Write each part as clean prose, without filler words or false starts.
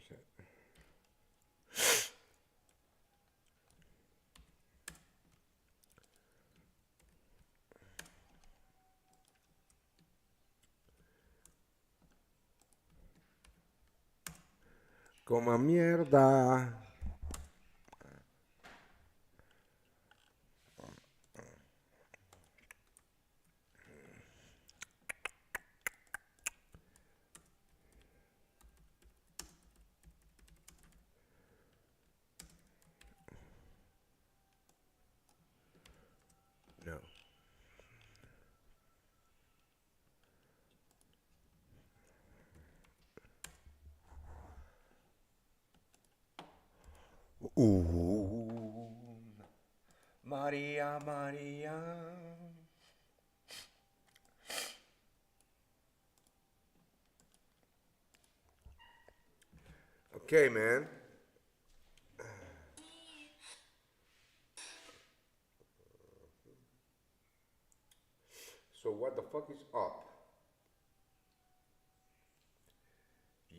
shit. Coma mierda. No. Ooh. Maria, Maria. Okay, man. So what the fuck is up?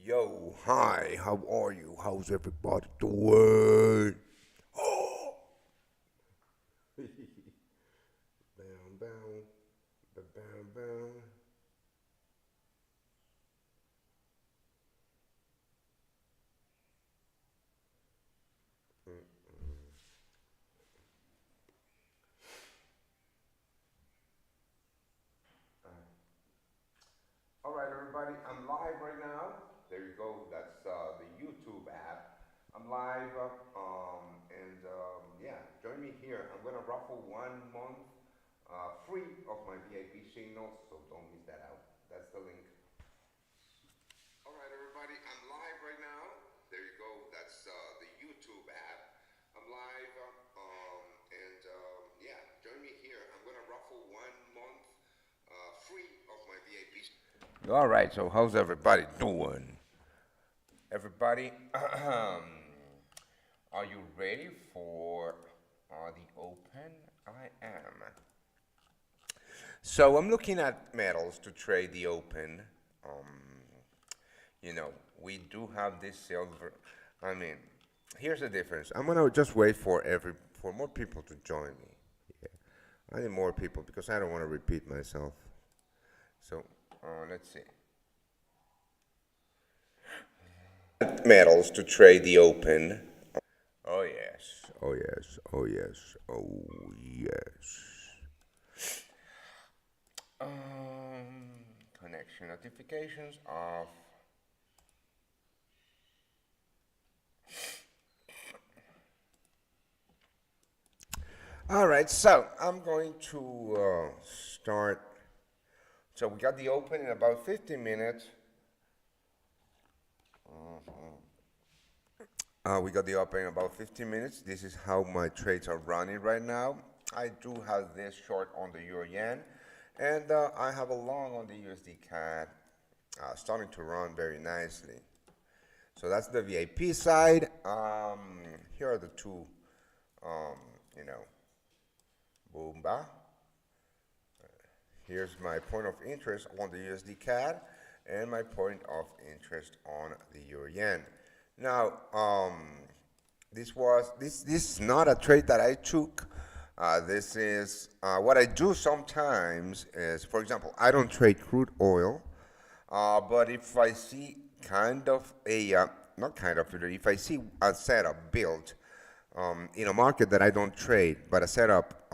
Yo, hi, how are you? How's everybody doing? Oh! Bam, bam, bam, bam. All right, everybody, I'm live right now. There you go. That's the YouTube app. I'm live, and yeah, join me here. I'm gonna raffle 1 month free of my VIP signals, so don't miss that out. That's the link. All right, everybody, I'm live right now. There you go. That's the YouTube app. I'm live, yeah, join me here. I'm gonna raffle 1 month free of my VIP. All right, so how's everybody doing? Everybody, are you ready for the open? I am. So I'm looking at metals to trade the open. Um, you know, we do have this silver. I mean, here's the difference. I'm gonna just wait for more people to join me. Yeah. I need more people because I don't want to repeat myself. So let's see. Metals to trade the open. Oh yes. Oh yes. Oh yes. Oh yes. Connection notifications off. All right, so I'm going to start. So we got the open in about 15 minutes. We got the open in about 15 minutes. This is how my trades are running right now. I do have this short on the euro yen, and I have a long on the USD CAD, starting to run very nicely. So that's the VIP side. Here are the two, um, you know, Boomba. Here's my point of interest on the USD CAD and my point of interest on the Euro Yen. Now, this is not a trade that I took. This is what I do sometimes is, for example, I don't trade crude oil, but if I see kind of a not kind of if I see a setup built in a market that I don't trade, but a setup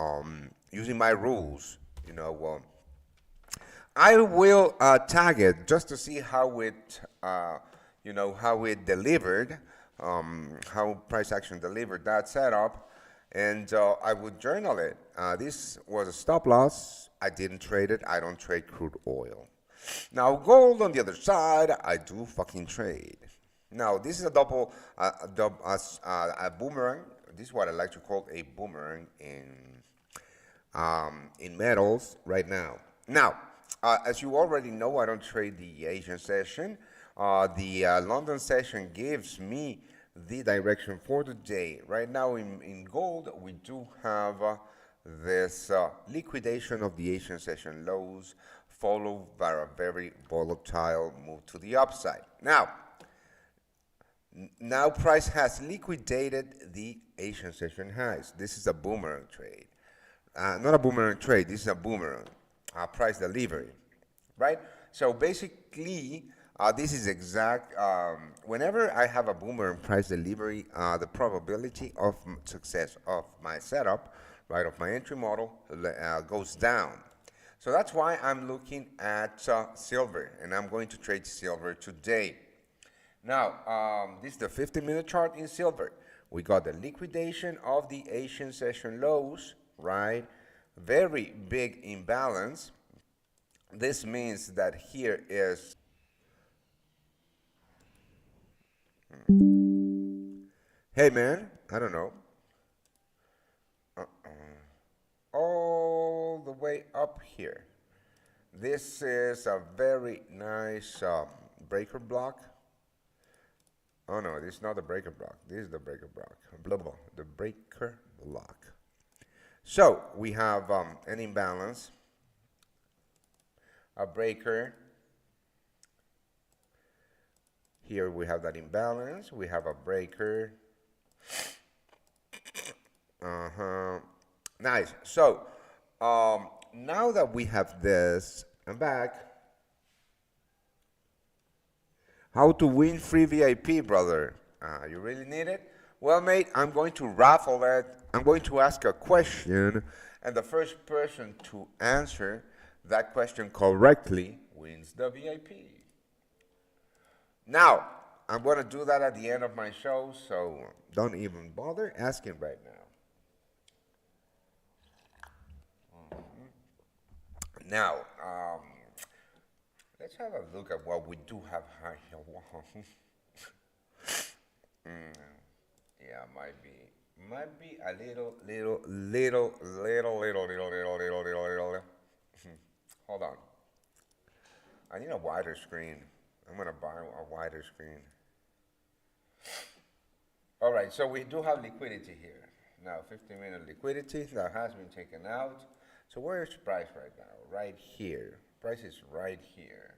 using my rules, you know. I will tag it just to see how it, how it delivered, how price action delivered that setup, and I would journal it. This was a stop loss. I didn't trade it. I don't trade crude oil. Now gold on the other side, I do fucking trade. Now this is a a boomerang. This is what I like to call a boomerang in metals right now. Now, as you already know, I don't trade the Asian session. The London session gives me the direction for the day. Right now in gold, we do have this liquidation of the Asian session lows followed by a very volatile move to the upside. Now, Now price has liquidated the Asian session highs. This is a boomerang trade. Not a boomerang trade, this is a boomerang price delivery, right? So basically, this is exact. Whenever I have a boomerang price delivery, the probability of success of my setup, right, of my entry model goes down. So that's why I'm looking at silver, and I'm going to trade silver today. Now, this is the 50-minute chart in silver. We got the liquidation of the Asian session lows, right? Very big imbalance. This means that here is, hey man, I don't know, all the way up here. This is a very nice breaker block. Oh no, this is not the breaker block. This is the breaker block. Blah, blah, the breaker block. So we have an imbalance, a breaker. Here we have that imbalance. We have a breaker. Nice. So now that we have this, I'm back. How to win free VIP, brother? You really need it? Well, mate, I'm going to raffle it. I'm going to ask a question, and the first person to answer that question correctly wins the VIP. Now, I'm going to do that at the end of my show, so don't even bother asking right now. Now, let's have a look at what we do have here. Yeah, might be a little. Hold on. I need a wider screen. I'm gonna buy a wider screen. All right, so we do have liquidity here. Now, 15-minute liquidity that has been taken out. So where is price right now? Right here. Price is right here.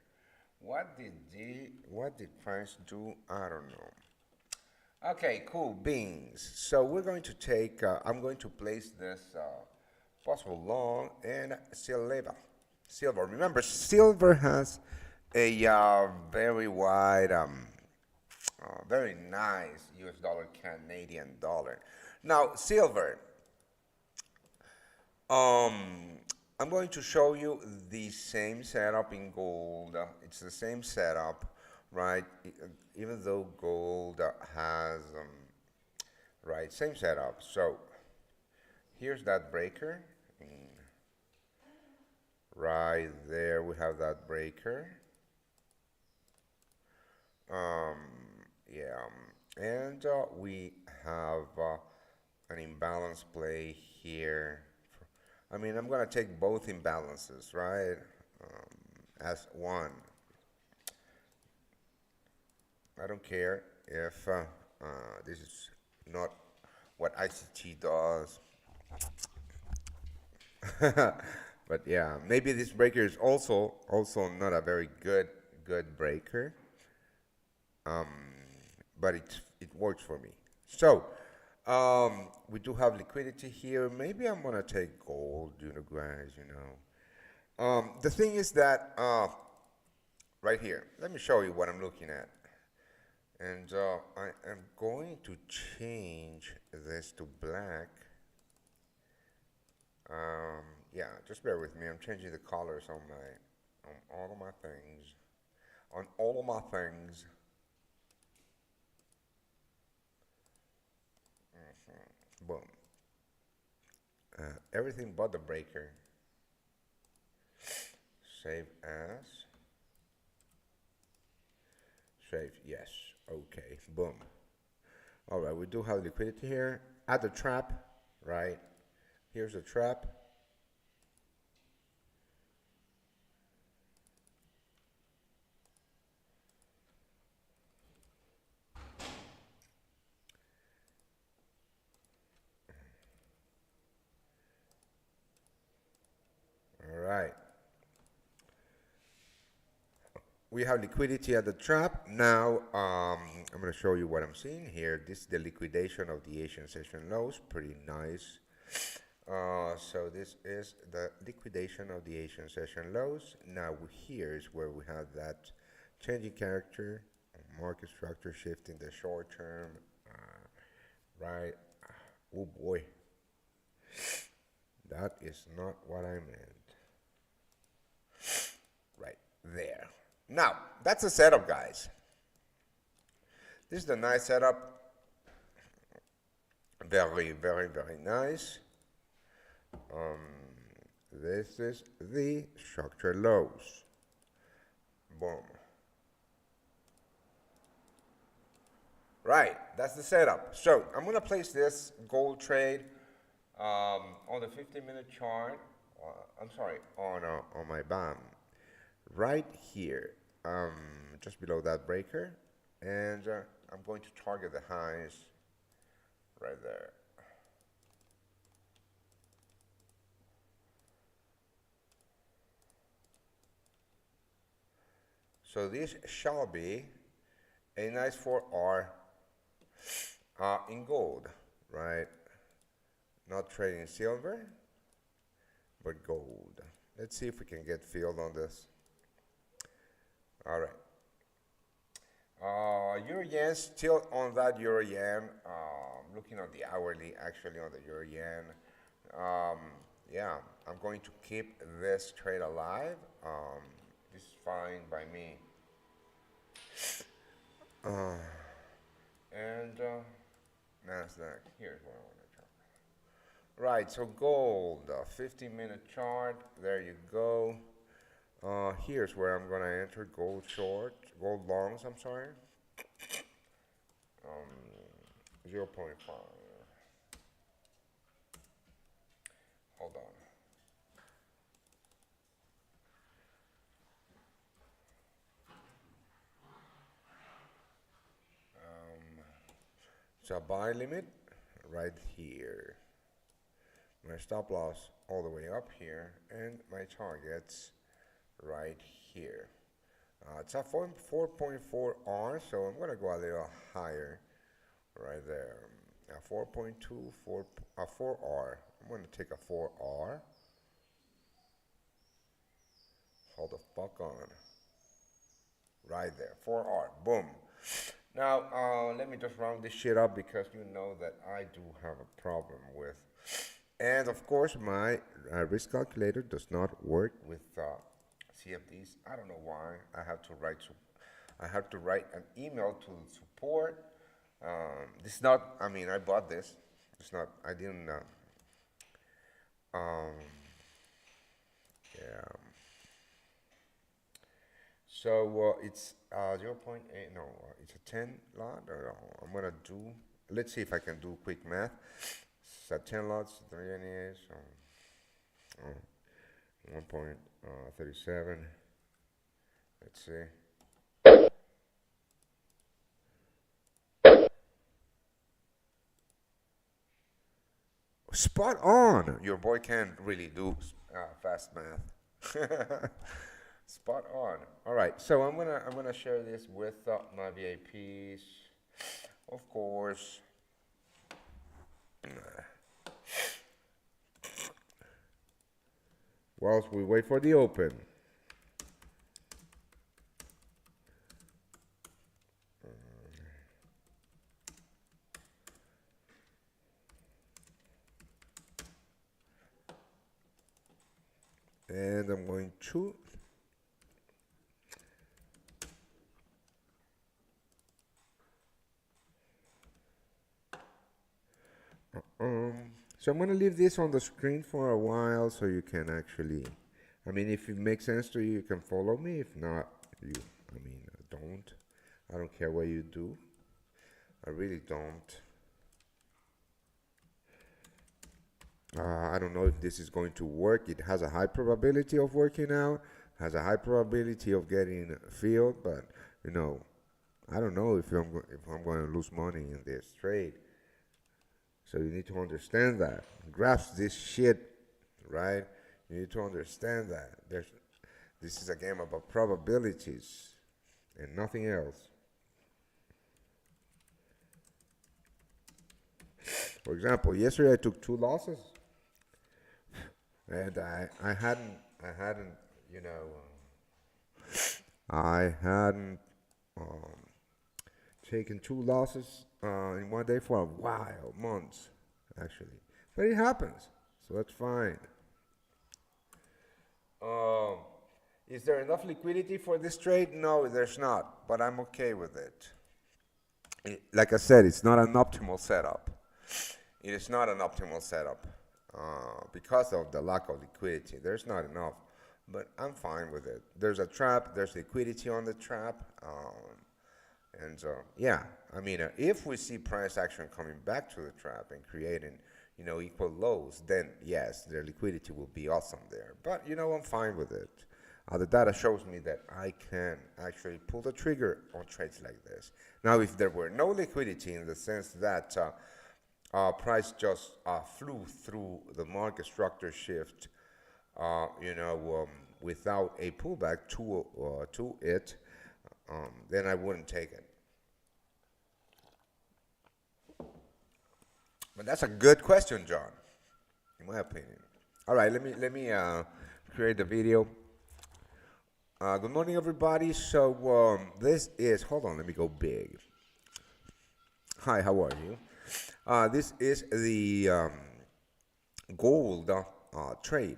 What did price do? I don't know. Okay, cool beans. So we're going to take. I'm going to place this possible long in silver. Silver. Remember, silver has a very wide, very nice U.S. dollar, Canadian dollar. Now, silver. I'm going to show you the same setup in gold. It's the same setup, right? Even though gold has, right, same setup. So here's that breaker. Right there, we have that breaker. Yeah, and we have an imbalance play here. I mean, I'm going to take both imbalances, right, as one. I don't care if this is not what ICT does. But yeah, maybe this breaker is also not a very good breaker. But it works for me. So we do have liquidity here. Maybe I'm gonna take gold, guys. The thing is that right here. Let me show you what I'm looking at. And I am going to change this to black. Yeah, just bear with me. I'm changing the colors on all of my things. On all of my things. Boom. Everything but the breaker. Save as. Save, yes. Okay, boom. All right, we do have liquidity here. Add the trap, right? Here's the trap. All right. we have liquidity at the trap. Now, I'm going to show you what I'm seeing here. This is the liquidation of the Asian session lows. Pretty nice. So this is the liquidation of the Asian session lows. Now here is where we have that changing character, market structure shift in the short term, right? Oh boy, that is not what I meant. Right there. Now, that's a setup, guys. This is the nice setup. Very, very, very nice. This is the structure lows. Boom. Right, that's the setup. So I'm going to place this gold trade on the 15-minute chart. I'm sorry, on my BAM. Right here, just below that breaker. And I'm going to target the highs right there. So this shall be a nice 4R in gold, right? Not trading silver, but gold. Let's see if we can get filled on this. All right. Euro yen, still on that euro yen. Looking at the hourly, actually on the euro yen. Yeah, I'm going to keep this trade alive. This is fine by me. Nasdaq, here's what I want to chart. Right, so gold, 15-minute chart, there you go. Here's where I'm going to enter gold short, gold longs, I'm sorry. 0.5. Hold on. So buy limit right here. My stop loss all the way up here, and my targets right here. It's a 4.4 R, so I'm going to go a little higher right there. 4.2, 4R. I'm going to take a 4R. Hold the fuck on. Right there, 4R, boom. Now, let me just round this shit up because you know that I do have a problem with. And of course, my risk calculator does not work with CFDs. I don't know why. I have to write an email to support. This is not. I mean, I bought this. It's not. I didn't. Yeah. So it's 0.8. No, it's a 10 lot. I'm gonna do. Let's see if I can do quick math. It's 10 lots, 3 NEAs. So 1.37. Let's see. Spot on. Your boy can't really do fast math. Spot on. All right. So I'm gonna share this with my VIPs, of course. Whilst we wait for the open. And I'm going to so I'm going to leave this on the screen for a while so you can actually, I mean, if it makes sense to you, you can follow me. If not, don't. I don't care what you do. I really don't. I don't know if this is going to work. It has a high probability of working out, has a high probability of getting filled, but, you know, I don't know if I'm going to lose money in this trade. So you need to understand that. Grasp this shit, right? You need to understand that. This is a game about probabilities. and nothing else. For example, yesterday I took 2 losses, and I hadn't, you know, I hadn't um, taken 2 losses in one day for a while, months, actually. But it happens, so that's fine. Um, is there enough liquidity for this trade? No, there's not, but I'm okay with it. Like I said, it's not an optimal setup. It is not an optimal setup because of the lack of liquidity. There's not enough, but I'm fine with it. There's a trap. There's liquidity on the trap, and yeah, I mean, if we see price action coming back to the trap and creating, equal lows, then yes, their liquidity will be awesome there. But I'm fine with it. The data shows me that I can actually pull the trigger on trades like this. Now, if there were no liquidity in the sense that price just flew through the market structure shift, without a pullback to it, then I wouldn't take it. But that's a good question, John, in my opinion. All right, let me create the video. Good morning, everybody. So this is, hold on, let me go big. Hi, how are you? This is the gold trade,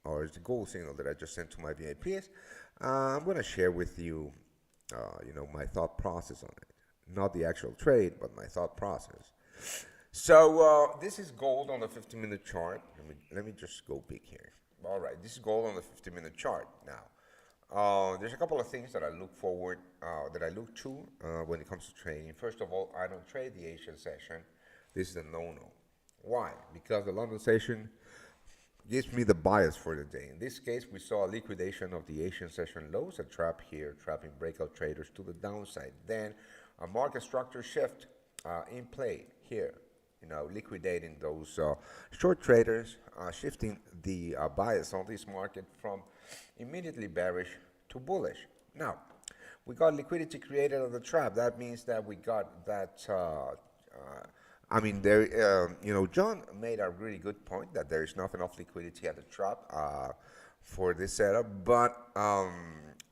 or it's the gold signal that I just sent to my VIPs. I'm going to share with you, my thought process on it. Not the actual trade, but my thought process. So this is gold on the 50-minute chart. Let me just go big here. All right, this is gold on the 50-minute chart. Now, there's a couple of things that I look forward, that I look to when it comes to trading. First of all, I don't trade the Asian session. This is a no-no. Why? Because the London session gives me the bias for the day. In this case, we saw a liquidation of the Asian session lows, a trap here, trapping breakout traders to the downside. Then a market structure shift in play here, liquidating those short traders, shifting the bias on this market from immediately bearish to bullish. Now, we got liquidity created on the trap. That means that we got that. John made a really good point that there is not enough liquidity at the trap for this setup. But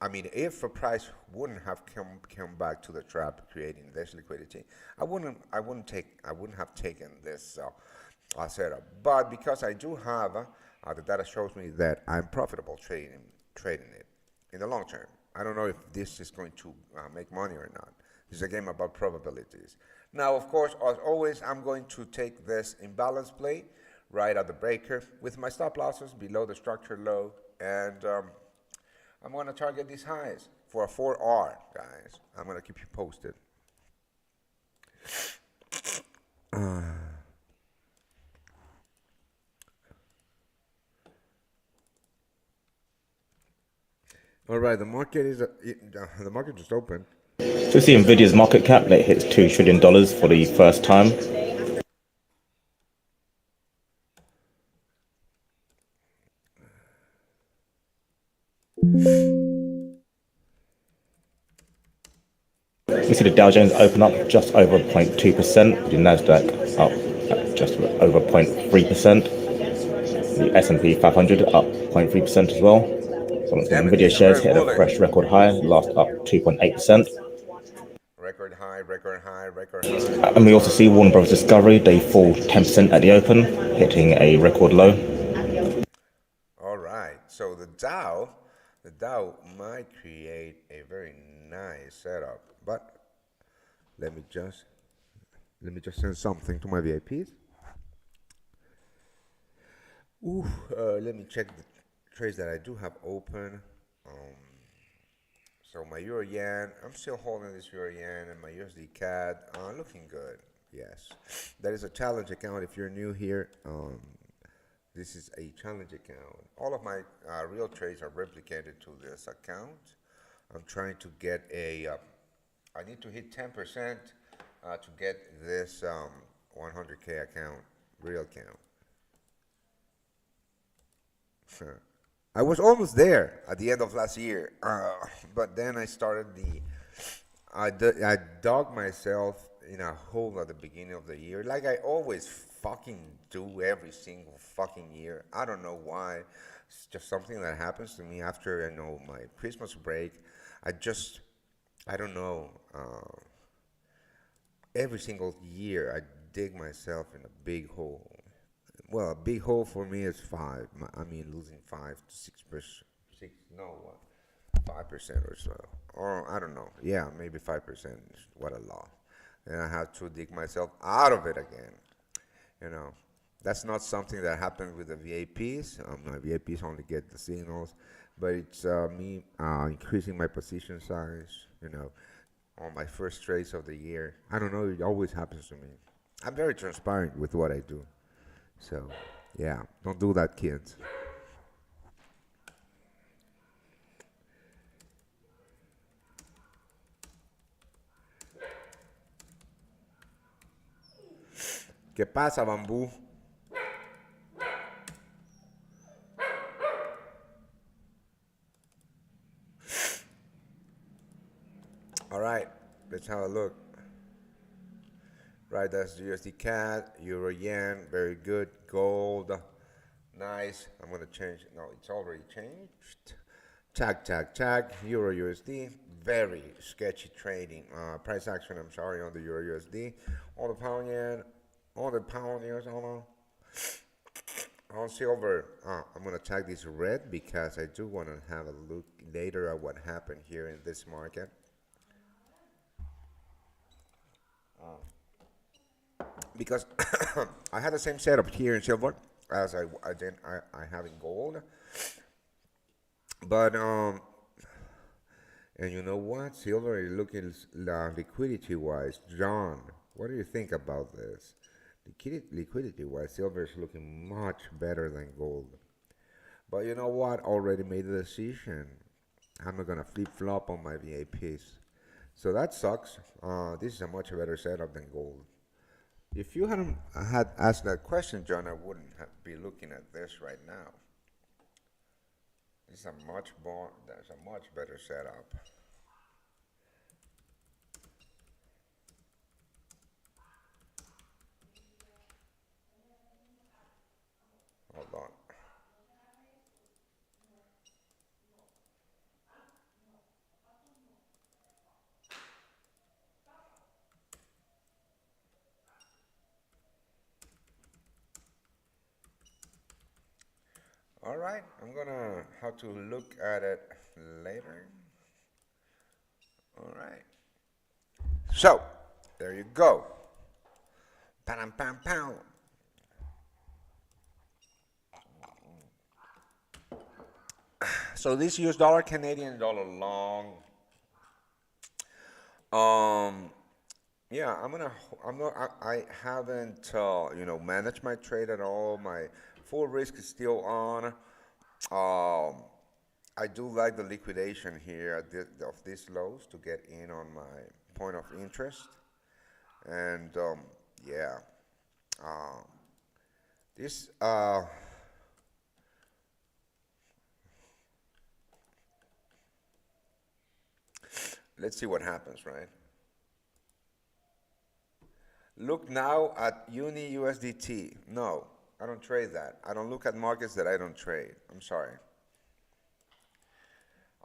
if a price wouldn't have come back to the trap, creating this liquidity, I wouldn't have taken this setup. But because I do have the data shows me that I'm profitable trading it in the long term. I don't know if this is going to make money or not. It's a game about probabilities. Now, of course, as always, I'm going to take this imbalance play right at the breaker with my stop losses below the structure low, and I'm going to target these highs for a 4R, guys. I'm going to keep you posted. All right, the market just opened. So we see Nvidia's market cap that hits $2 trillion for the first time. We see the Dow Jones open up just over 0.2%, the Nasdaq up at just over 0.3%, the S&P 500 up 0.3% as well. So once again, Nvidia shares hit a fresh record high, last up 2.8%. Record high, record high, record high. And we also see Warner Bros. Discovery, they fall 10% at the open, hitting a record low. All right, so the Dow might create a very nice setup, but let me just send something to my VIPs. Let me check the trades that I do have open. So my Euro Yen, I'm still holding this Euro Yen, and my USD CAD, looking good. Yes, that is a challenge account. If you're new here, this is a challenge account. All of my real trades are replicated to this account. I'm trying to get I need to hit 10% to get this 100K account, real account. I was almost there at the end of last year, but then I dug myself in a hole at the beginning of the year, like I always fucking do every single fucking year. I don't know why. It's just something that happens to me after my Christmas break. I just, I don't know. Every single year, I dig myself in a big hole. Well, a big hole for me is five. I mean, losing 5 to 6%, no, what, 5% or so, or I don't know. Yeah, maybe 5% is what I lost, and I have to dig myself out of it again. You know, that's not something that happens with the VAPs. My VAPs only get the signals, but it's me increasing my position size. On my first trades of the year. I don't know. It always happens to me. I'm very transparent with what I do. So, yeah, don't do that, kids. ¿Qué pasa, bambú? All right, let's have a look. Right, that's USD CAD, Euro Yen, very good. Gold, nice. I'm gonna change. No, it's already changed. Tag. Euro USD, very sketchy trading. Price action. I'm sorry on the Euro USD. On the pound yen, on the pound years. Hold on silver. I'm gonna tag this red because I do want to have a look later at what happened here in this market. Because I had the same setup here in silver as I have in gold. But and you know what? Silver is looking liquidity wise. John, what do you think about this? Liquidity wise, silver is looking much better than gold. But you know what? Already made the decision. I'm not gonna flip flop on my VAPs. So that sucks. This is a much better setup than gold. If you hadn't had asked that question, John, I wouldn't be looking at this right now. This is there's a much better setup. Hold on. All right, I'm gonna have to look at it later. All right. So, there you go. Pam, pam, pam. So this US dollar, Canadian dollar long. Um, yeah, I'm not, I haven't, managed my trade at all. My full risk is still on. I do like the liquidation here of these lows to get in on my point of interest. And yeah, um, this let's see what happens, right? Look now at Uni USDT. No, I don't trade that. I don't look at markets that I don't trade. I'm sorry.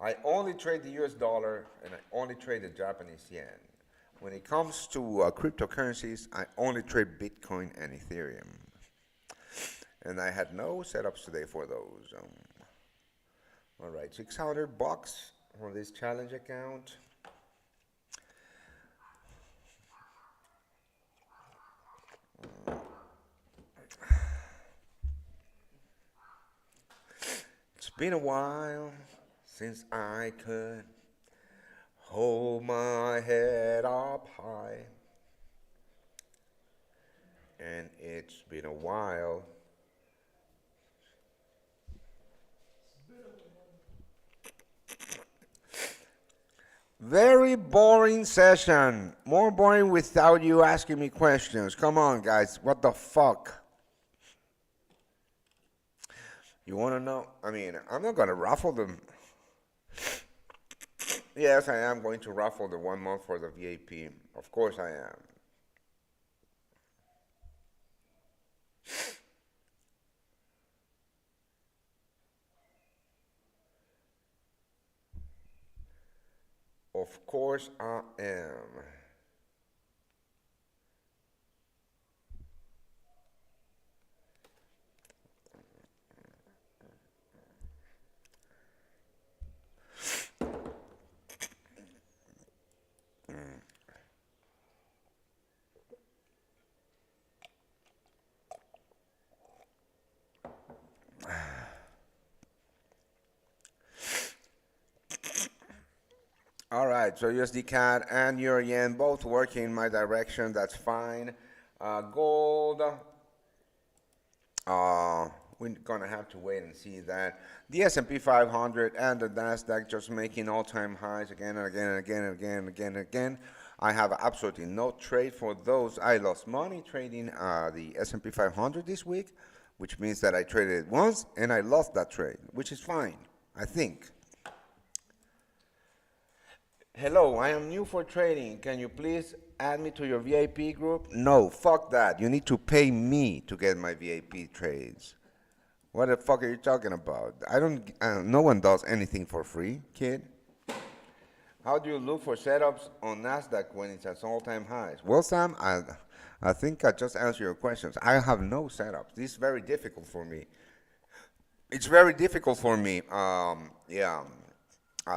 I only trade the US dollar and I only trade the Japanese yen. When it comes to cryptocurrencies, I only trade Bitcoin and Ethereum. And I had no setups today for those. All right, $600 on this challenge account. It's been a while since I could hold my head up high. And it's been a while. Very boring session. More boring without you asking me questions. Come on, guys. What the fuck? You want to know? I mean, I'm not going to raffle them. Yes, I am going to raffle the 1 month for the VIP. Of course I am. Of course I am. All right, so USD CAD and Euro Yen both working in my direction. That's fine. Gold. We're gonna have to wait and see that. The S&P 500 and the Nasdaq just making all-time highs again and again and again and again and again and again. I have absolutely no trade for those. I lost money trading the S&P 500 this week, which means that I traded it once and I lost that trade, which is fine, I think. Hello, I am new for trading. Can you please add me to your VIP group? No, fuck that. You need to pay me to get my VIP trades. What the fuck are you talking about? No one does anything for free, kid. How do you look for setups on NASDAQ when it's at all-time highs? Well, Sam, I think I just answered your questions. I have no setups. This is very difficult for me. It's very difficult for me,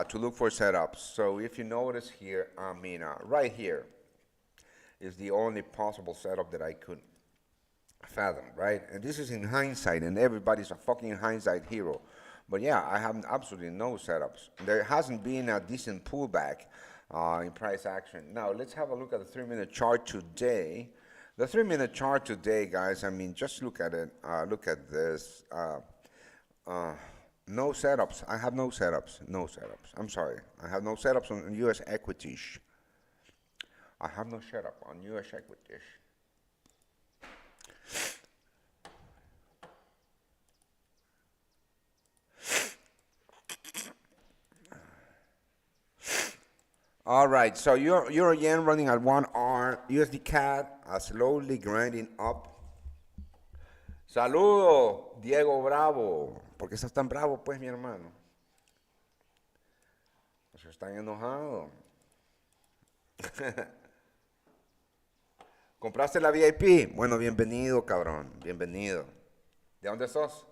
to look for setups. So if you notice here, right here is the only possible setup that I could fathom, right? And this is in hindsight, and everybody's a fucking hindsight hero. But yeah, I have absolutely no setups. There hasn't been a decent pullback in price action. Now, let's have a look at the 3-minute chart today. The 3-minute chart today, guys, just look at it. Look at this. No setups. I have no setups. No setups. I'm sorry. I have no setups on U.S. equities. I have no setup on U.S. equities. All right, so Euro Yen running at 1R, USD CAD slowly grinding up. Saludo, Diego Bravo. ¿Por qué estás tan bravo, pues, mi hermano? Pues están enojados. ¿Compraste la VIP? Bueno, bienvenido, cabrón, bienvenido. ¿De dónde sos?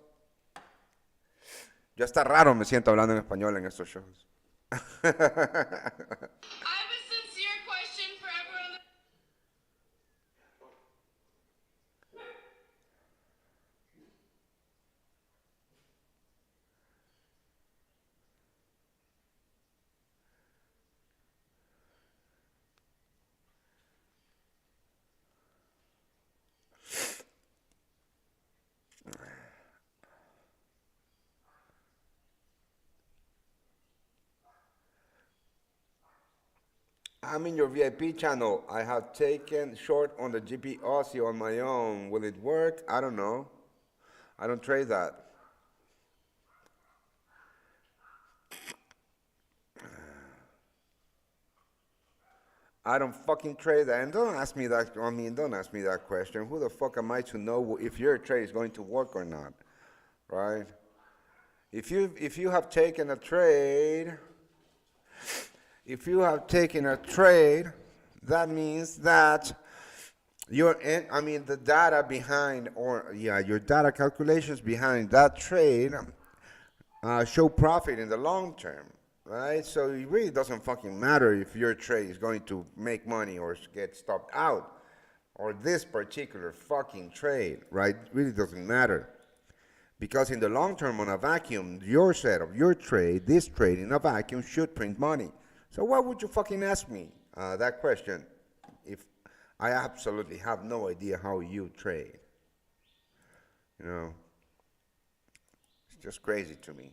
Yo hasta raro me siento hablando en español en estos shows. I have a sincere question for everyone. I'm in your VIP channel. I have taken short on the GP Aussie on my own. Will it work? I don't know. I don't trade that. I don't fucking trade that. And don't ask me that. Don't ask me that question. Who the fuck am I to know if your trade is going to work or not? Right? If you have taken a trade, that means that the data behind, your data calculations behind that trade show profit in the long term, right? So it really doesn't fucking matter if your trade is going to make money or get stopped out, or this particular fucking trade, right? It really doesn't matter. Because in the long term on a vacuum, your setup, your trade, this trade in a vacuum should print money. So why would you fucking ask me that question if I absolutely have no idea how you trade? You know, it's just crazy to me.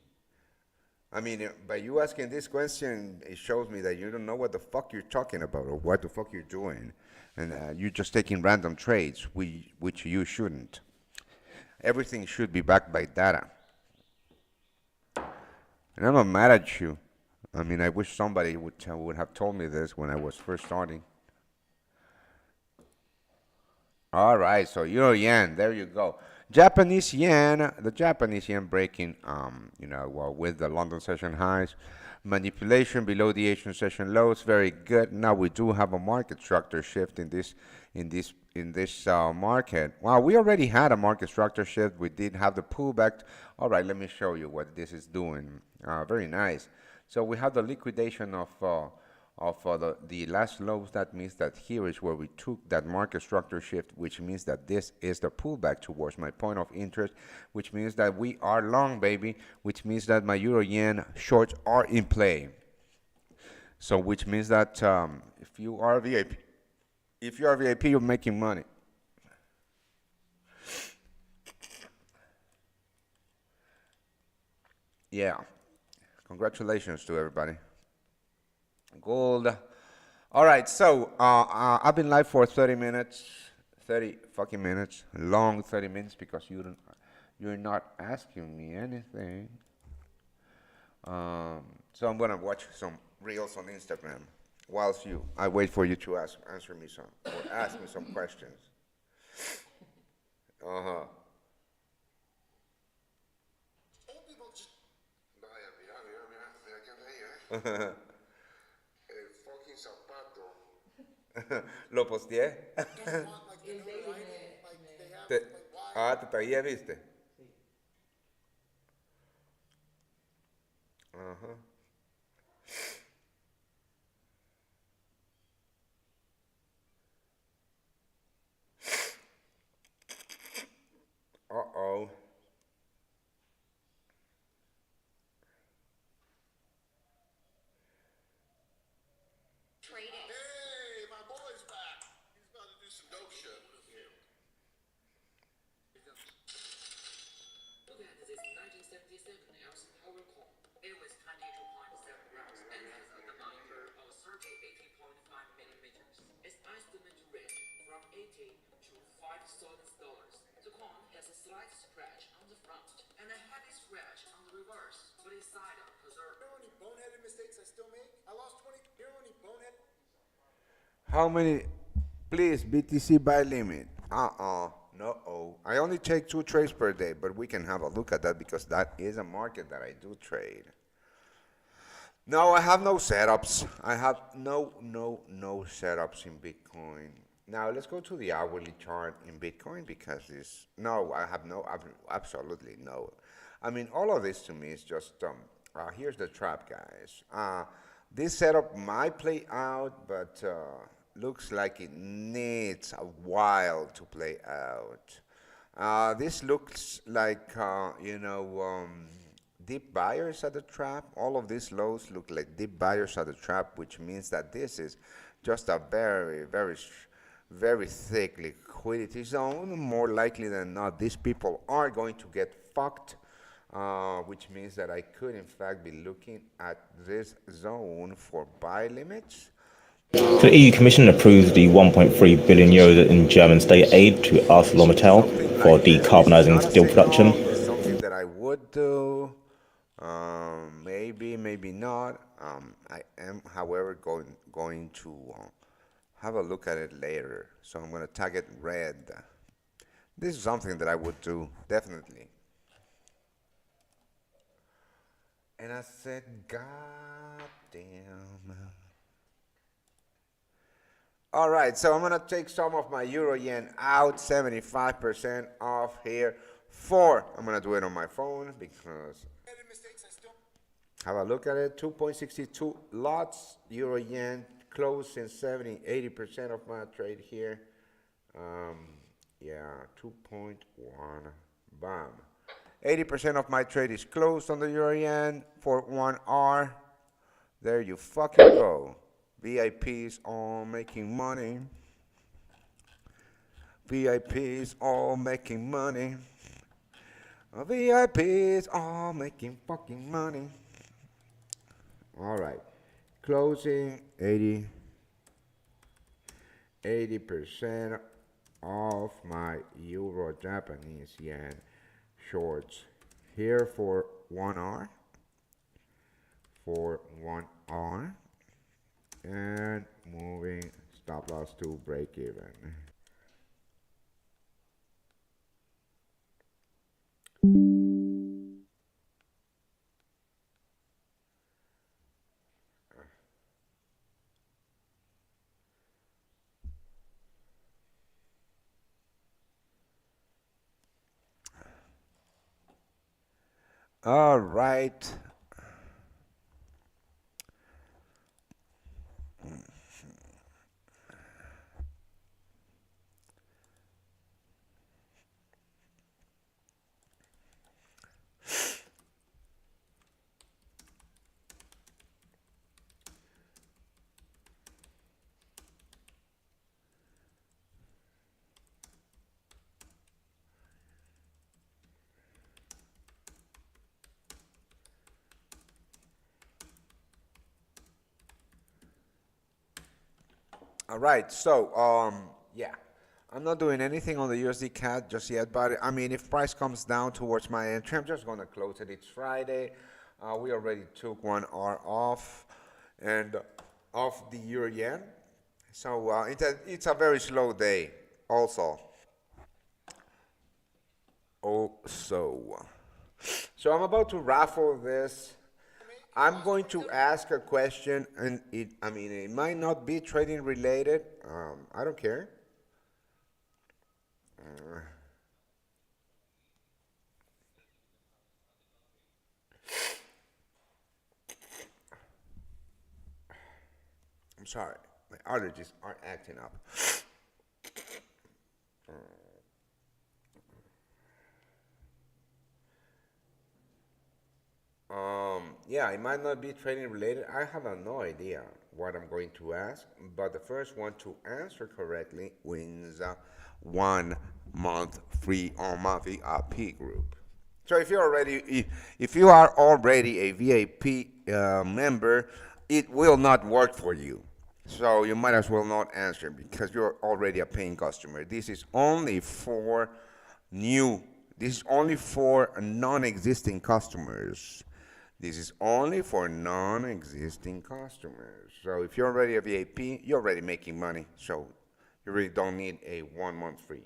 By you asking this question, it shows me that you don't know what the fuck you're talking about or what the fuck you're doing. And you're just taking random trades, which you shouldn't. Everything should be backed by data. And I'm not mad at you. I mean, I wish somebody would have told me this when I was first starting. All right, so euro yen, there you go. Japanese yen, the Japanese yen breaking, well, with the London session highs, manipulation below the Asian session lows, very good. Now we do have a market structure shift in this market. Wow, we already had a market structure shift. We did have the pullback. All right, let me show you what this is doing. Very nice. So we have the liquidation of the last lows. That means that here is where we took that market structure shift, which means that this is the pullback towards my point of interest, which means that we are long, baby, which means that my euro yen shorts are in play. So which means that if you are VIP, you're making money. Yeah. Congratulations to everybody. Gold. All right, so I've been live for 30 minutes, 30 fucking minutes, long 30 minutes because you're not asking me anything. So I'm gonna watch some reels on Instagram whilst I wait for you to answer me some or ask me some questions. Uh huh. Vaya, mira que bello, El fucking zapato. Lo posteé. Te, te tagué, ¿viste? Ajá. Uh-oh. Hey, my boy's back. He's about to do some dope shit. Look at this 1977 Elson Power Core. It was 22.7 grams and has a diameter of 30 millimeters. Its estimated range from 80 to $5,000. The coin has a slight scratch on the front and a heavy scratch on the reverse, but inside are preserved. You know any boneheaded mistakes I still make? I lost 20. You know any boneheaded? How many? Please, BTC buy limit. No. I only take 2 trades per day, but we can have a look at that because that is a market that I do trade. No, I have no setups. I have no setups in Bitcoin. Now let's go to the hourly chart in Bitcoin because I have absolutely no. I mean, all of this to me is just, here's the trap, guys. This setup might play out, but looks like it needs a while to play out. This looks like, deep buyers at the trap. All of these lows look like deep buyers at the trap, which means that this is just a very thick liquidity zone. More likely than not, these people are going to get fucked, which means that I could in fact be looking at this zone for buy limits. So the EU Commission approved the 1.3 billion euros in German state aid to ArcelorMittal for decarbonising steel production. It's something that I would do. Maybe not. I am, however, going to have a look at it later. So I'm going to tag it red. This is something that I would do, definitely. And I said, God damn. All right, so I'm going to take some of my euro yen out, 75% off here. I'm going to do it on my phone because have a look at it. 2.62 lots, euro yen, close in 80% of my trade here. 2.1, bam. 80% of my trade is closed on the euro yen for 1 hour. There you fucking go. VIPs all making money. VIPs all making money. VIPs all making fucking money. All right. Closing 80% of my euro Japanese yen shorts here for 1 hour. for 1R and moving stop loss to break even. All right. All right, so yeah, I'm not doing anything on the USD CAD just yet, but I mean, if price comes down towards my entry, I'm just gonna close it. It's Friday. We already took 1R off and off the euro yen, so it's a very slow day. Also, so I'm about to raffle this. I'm going to ask a question, and I mean, it might not be trading related. I don't care. I'm sorry, my allergies are acting up. Yeah, it might not be trading related. I have no idea what I'm going to ask, but the first one to answer correctly wins 1 month free on my VIP group. So if you are already a VIP member, it will not work for you. So you might as well not answer because you're already a paying customer. This is only for new. This is only for non-existing customers. This is only for non-existing customers. So if you're already a VIP, you're already making money. So you really don't need a 1 month free.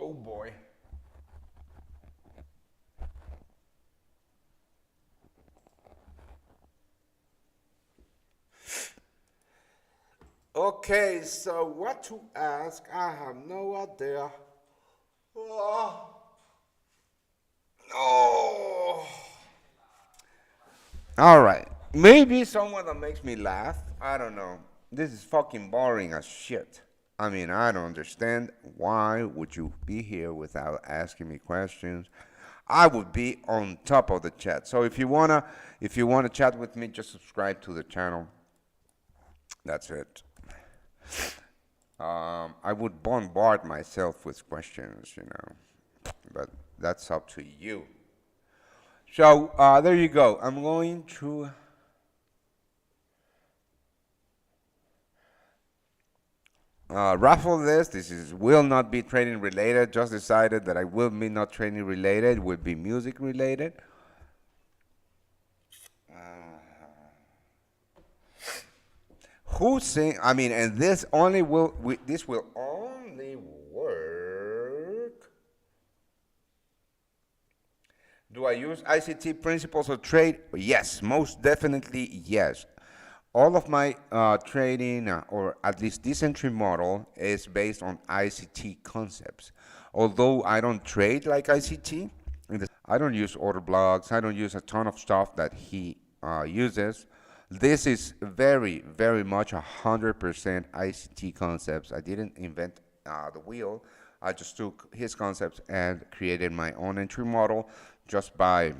Oh boy. Okay, so what to ask? I have no idea. Oh. Oh. All right. Maybe someone that makes me laugh. I don't know. This is fucking boring as shit. I mean, I don't understand. Why would you be here without asking me questions? I would be on top of the chat. So if you wanna chat with me, just subscribe to the channel. That's it. I would bombard myself with questions, but that's up to you. So there you go. I'm going to raffle this. This will not be trading related. Just decided that I will be not trading related. Will be music related. Who's saying? I mean, and this only will this will only work. Do I use ICT principles of trade? Yes, most definitely yes. All of my trading, or at least this entry model, is based on ICT concepts. Although I don't trade like ICT, I don't use order blocks, I don't use a ton of stuff that he uses. This is very, very much 100% ICT concepts. I didn't invent the wheel. I just took his concepts and created my own entry model just by,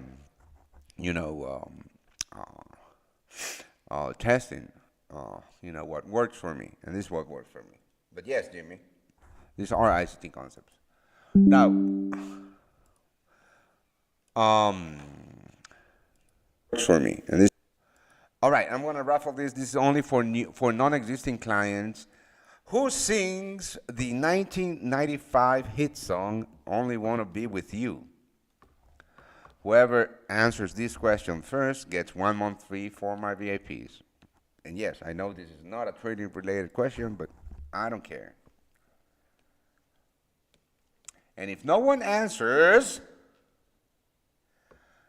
you know, testing, what works for me, and this is what works for me. But yes, Jimmy, these are ICT concepts. Now, works for me, and this. All right, I'm gonna raffle this. This is only for non-existing clients. Who sings the 1995 hit song "Only Wanna Be With You"? Whoever answers this question first gets 1 month free for my VIPs. And yes, I know this is not a trading related question, but I don't care. And if no one answers,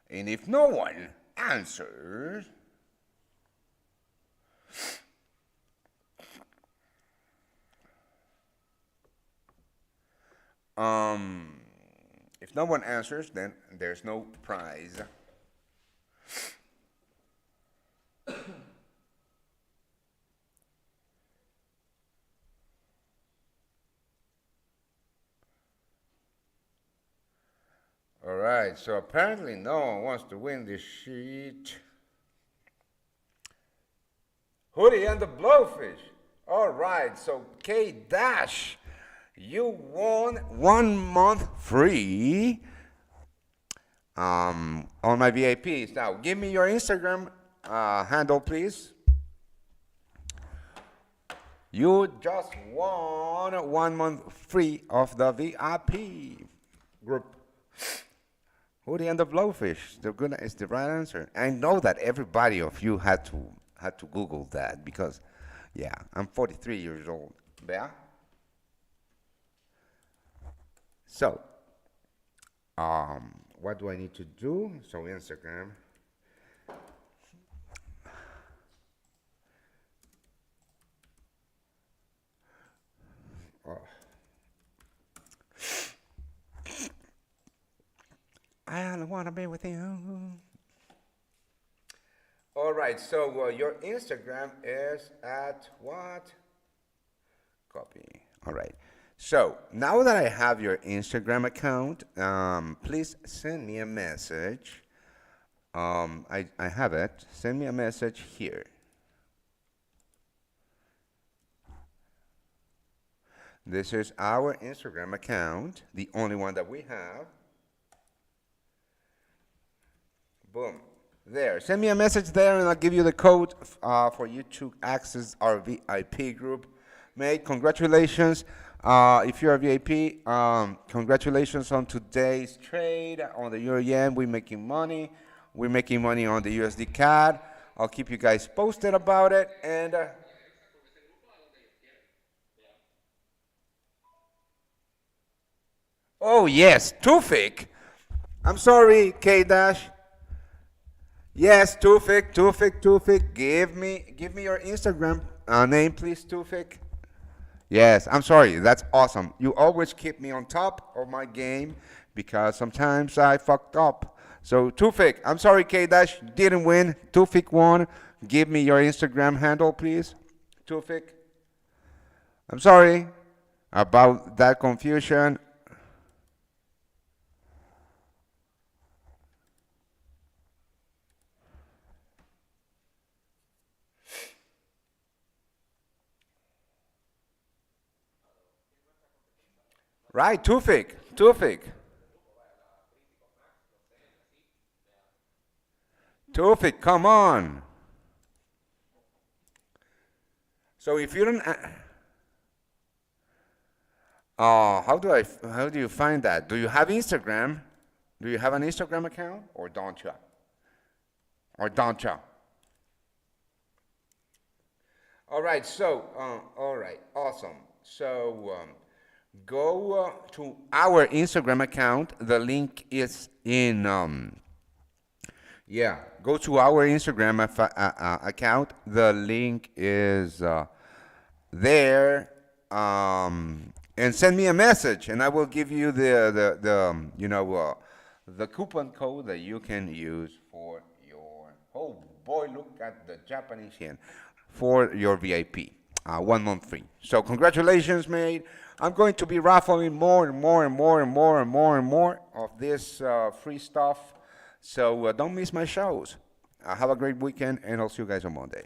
if no one answers, then there's no prize. All right, so apparently no one wants to win this sheet. Hootie and the Blowfish. All right, so K Dash, you won 1 month free on my VIPs. Now, give me your Instagram handle, please. You just won 1 month free of the VIP group. Hootie and the Blowfish. It's the right answer. I know that everybody of you had to Google that because, yeah, I'm 43 years old. Yeah. So, what do I need to do? So Instagram. I only want to be with you. All right, so your Instagram is at what? Copy. All right. So now that I have your Instagram account, please send me a message. I have it. Send me a message here. This is our Instagram account, the only one that we have. Boom. There. Send me a message there and I'll give you the code for you to access our VIP group. Mate, congratulations. If you're a VIP, congratulations on today's trade on the Euro Yen. We're making money. We're making money on the USD CAD. I'll keep you guys posted about it. And oh yes, Tufik. I'm sorry, K Dash. Yes, Tufik. Give me your Instagram name, please, Tufik. Yes, I'm sorry. That's awesome. You always keep me on top of my game because sometimes I fucked up. So Tufik, I'm sorry, K Dash didn't win. Tufik won. Give me your Instagram handle, please, Tufik. I'm sorry about that confusion. Right, Tufik. Tufik, come on. So if you don't, how do you find that? Do you have Instagram? Do you have an Instagram account or don't you? All right, so all right, awesome. So go to our Instagram account. The link is in, go to our Instagram account. The link is there. And send me a message, and I will give you the coupon code that you can use for your, oh boy, look at the Japanese yen, for your VIP. 1 month free. So congratulations, mate. I'm going to be raffling more and more and more and more and more and more of this free stuff. So don't miss my shows. Have a great weekend, and I'll see you guys on Monday.